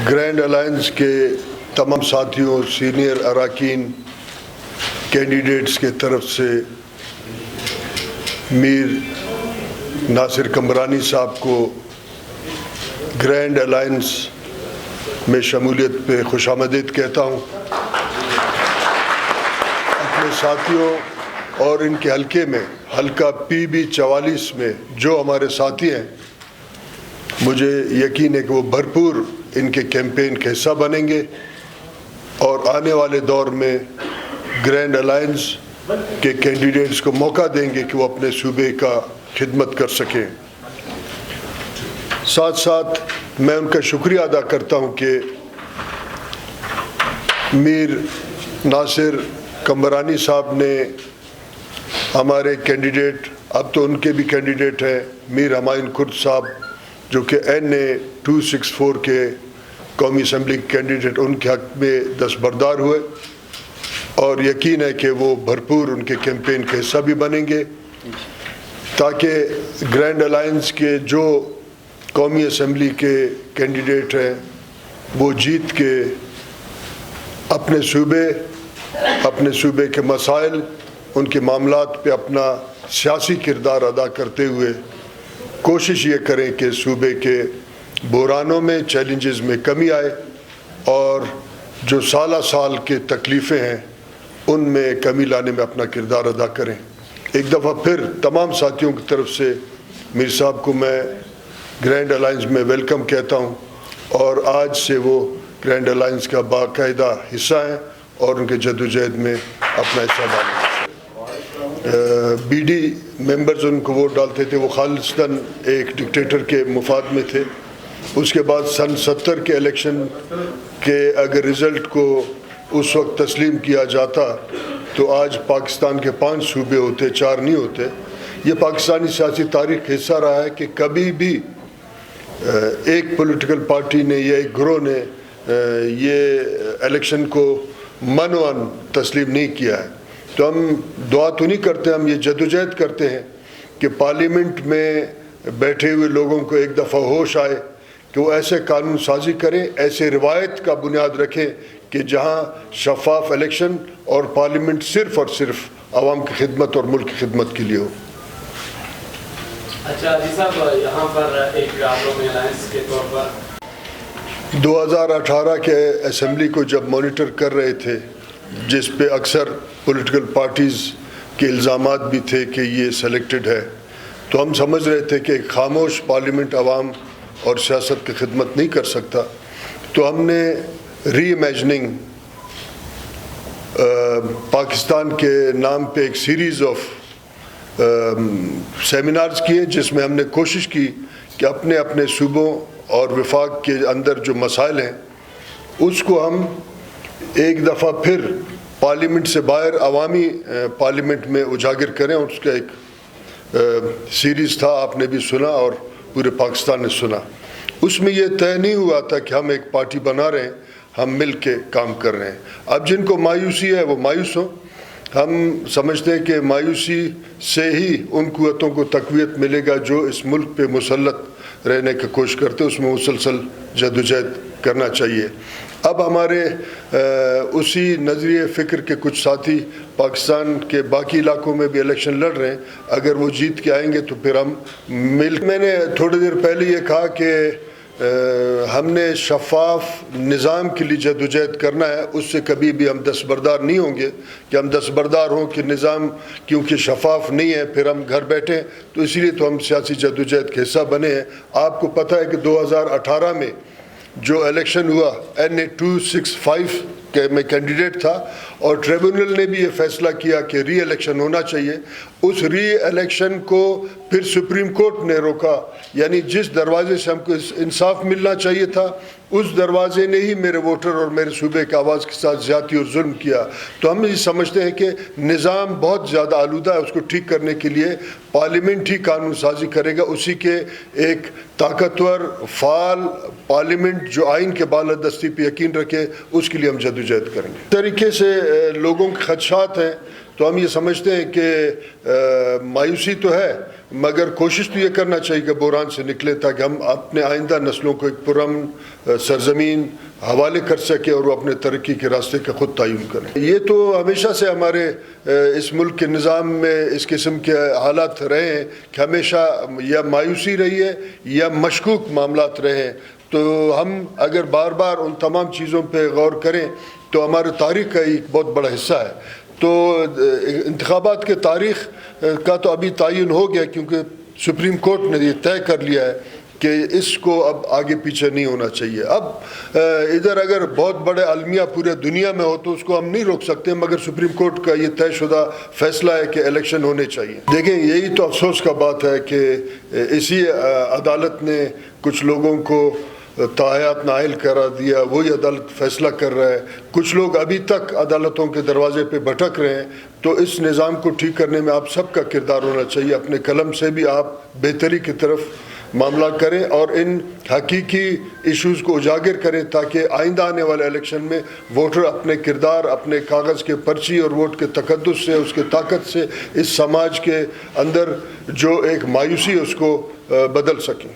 Grand alliance کے تمام ساتھیوں، سینئر اراکین، کینڈیڈیٹس کے طرف سے میر ناصر کمبرانی صاحب کو گرینڈ الائنس میں شمولیت پہ خوش آمدید کہتا ہوں۔ اپنے ساتھیوں اور ان کے حلقے میں، حلقہ PB44 میں جو ہمارے ساتھی ہیں، مجھے یقین ہے کہ وہ بھرپور ان کے کیمپین کا حصہ بنیں گے اور آنے والے دور میں گرینڈ الائنس کے کینڈیڈیٹس کو موقع دیں گے کہ وہ اپنے صوبے کا خدمت کر سکیں۔ ساتھ ساتھ میں ان کا شکریہ ادا کرتا ہوں کہ میر ناصر کمبرانی صاحب نے ہمارے کینڈیڈیٹ، اب تو ان کے بھی کینڈیڈیٹ ہیں، میر ہمایون کرد صاحب جو کہ NA 264 کے قومی اسمبلی کینڈیڈیٹ، ان کے حق میں دستبردار ہوئے اور یقین ہے کہ وہ بھرپور ان کے کیمپین کا حصہ بھی بنیں گے تاکہ گرینڈ الائنس کے جو قومی اسمبلی کے کینڈیڈیٹ ہیں وہ جیت کے اپنے صوبے کے مسائل، ان کے معاملات پہ اپنا سیاسی کردار ادا کرتے ہوئے کوشش یہ کریں کہ صوبے کے بحرانوں میں، چیلنجز میں کمی آئے اور جو سالہ سال کے تکلیفیں ہیں ان میں کمی لانے میں اپنا کردار ادا کریں۔ ایک دفعہ پھر تمام ساتھیوں کی طرف سے میر صاحب کو میں گرینڈ الائنس میں ویلکم کہتا ہوں اور آج سے وہ گرینڈ الائنس کا باقاعدہ حصہ ہیں اور ان کے جدوجہد میں اپنا حصہ ڈالیں۔ BD ممبرز ان کو ووٹ ڈالتے تھے، وہ خالصتاً ایک ڈکٹیٹر کے مفاد میں تھے۔ اس کے بعد سن 70 کے الیکشن کے اگر رزلٹ کو اس وقت تسلیم کیا جاتا تو آج پاکستان کے 5 صوبے ہوتے، 4 نہیں ہوتے۔ یہ پاکستانی سیاسی تاریخ کا حصہ رہا ہے کہ کبھی بھی ایک پولیٹیکل پارٹی نے یا ایک گروہ نے یہ الیکشن کو منوان تسلیم نہیں کیا ہے۔ تو ہم دعا تو نہیں کرتے، ہم یہ جدوجہد کرتے ہیں کہ پارلیمنٹ میں بیٹھے ہوئے لوگوں کو ایک دفعہ ہوش آئے کہ وہ ایسے قانون سازی کریں، ایسے روایت کا بنیاد رکھیں کہ جہاں شفاف الیکشن اور پارلیمنٹ صرف اور صرف عوام کی خدمت اور ملک کی خدمت کے لیے ہو۔ اچھا علی صاحب، یہاں پر ایک الائنس کے طور پر 2018 کے اسمبلی کو جب مانیٹر کر رہے تھے، جس پہ اکثر پولیٹیکل پارٹیز کے الزامات بھی تھے کہ یہ سلیکٹڈ ہے، تو ہم سمجھ رہے تھے کہ ایک خاموش پارلیمنٹ عوام اور سیاست کی خدمت نہیں کر سکتا، تو ہم نے ری امیجننگ پاکستان کے نام پہ ایک سیریز آف سیمینارز کیے جس میں ہم نے کوشش کی کہ اپنے اپنے صوبوں اور وفاق کے اندر جو مسائل ہیں اس کو ہم ایک دفعہ پھر پارلیمنٹ سے باہر عوامی پارلیمنٹ میں اجاگر کریں، اور اس کا ایک سیریز تھا، آپ نے بھی سنا اور پورے پاکستان نے سنا۔ اس میں یہ طے نہیں ہوا تھا کہ ہم ایک پارٹی بنا رہے ہیں، ہم مل کے کام کر رہے ہیں۔ اب جن کو مایوسی ہے وہ مایوس ہوں، ہم سمجھتے ہیں کہ مایوسی سے ہی ان قوتوں کو تقویت ملے گا جو اس ملک پہ مسلط رہنے کی کوشش کرتے، اس میں مسلسل جدوجہد کرنا چاہیے۔ اب ہمارے اسی نظریے فکر کے کچھ ساتھی پاکستان کے باقی علاقوں میں بھی الیکشن لڑ رہے ہیں، اگر وہ جیت کے آئیں گے تو پھر ہم میں نے تھوڑی دیر پہلے یہ کہا کہ ہم نے شفاف نظام کے لیے جدوجہد کرنا ہے، اس سے کبھی بھی ہم دستبردار نہیں ہوں گے کہ ہم دستبردار ہوں کہ نظام کیونکہ شفاف نہیں ہے پھر ہم گھر بیٹھیں، تو اسی لیے تو ہم سیاسی جدوجہد کا حصہ بنے ہیں۔ آپ کو پتہ ہے کہ 2018 میں جو الیکشن ہوا NA 265 کے میں کینڈیڈیٹ تھا اور ٹریبونل نے بھی یہ فیصلہ کیا کہ ری الیکشن ہونا چاہیے۔ اس ری الیکشن کو پھر سپریم کورٹ نے روکا، یعنی جس دروازے سے ہم کو انصاف ملنا چاہیے تھا اس دروازے نے ہی میرے ووٹر اور میرے صوبے کے آواز کے ساتھ زیادتی اور ظلم کیا۔ تو ہم یہ سمجھتے ہیں کہ نظام بہت زیادہ آلودہ ہے، اس کو ٹھیک کرنے کے لیے پارلیمنٹ ہی قانون سازی کرے گا، اسی کے ایک طاقتور فعال پارلیمنٹ جو آئین کے بالادستی پہ یقین رکھے، اس کے لیے ہم جدوجہد کریں گے۔ اس طریقے سے لوگوں کے خدشات ہیں تو ہم یہ سمجھتے ہیں کہ مایوسی تو ہے مگر کوشش تو یہ کرنا چاہیے کہ بحران سے نکلے تاکہ ہم اپنے آئندہ نسلوں کو ایک پرامن سرزمین حوالے کر سکیں اور وہ اپنے ترقی کے راستے کا خود تعین کریں. یہ تو ہمیشہ سے ہمارے اس ملک کے نظام میں اس قسم کے حالات رہے ہیں کہ ہمیشہ یا مایوسی رہی ہے یا مشکوک معاملات رہے ہیں. تو ہم اگر بار بار ان تمام چیزوں پہ غور کریں تو ہمارے تاریخ کا ایک بہت بڑا حصہ ہے. تو انتخابات کے تاریخ کا تو ابھی تعین ہو گیا کیونکہ سپریم کورٹ نے یہ طے کر لیا ہے کہ اس کو اب آگے پیچھے نہیں ہونا چاہیے. اب ادھر اگر بہت بڑے المیہ پورے دنیا میں ہو تو اس کو ہم نہیں روک سکتے، مگر سپریم کورٹ کا یہ طے شدہ فیصلہ ہے کہ الیکشن ہونے چاہیے. دیکھیں یہی تو افسوس کا بات ہے کہ اسی عدالت نے کچھ لوگوں کو تاحیات نااہل کرا دیا، وہی عدالت فیصلہ کر رہا ہے. کچھ لوگ ابھی تک عدالتوں کے دروازے پہ بھٹک رہے ہیں. تو اس نظام کو ٹھیک کرنے میں آپ سب کا کردار ہونا چاہیے. اپنے قلم سے بھی آپ بہتری کی طرف معاملہ کریں اور ان حقیقی ایشوز کو اجاگر کریں تاکہ آئندہ آنے والے الیکشن میں ووٹر اپنے کردار، اپنے کاغذ کے پرچی اور ووٹ کے تقدس سے، اس کے طاقت سے اس سماج کے اندر جو ایک مایوسی ہے اس کو بدل سکیں.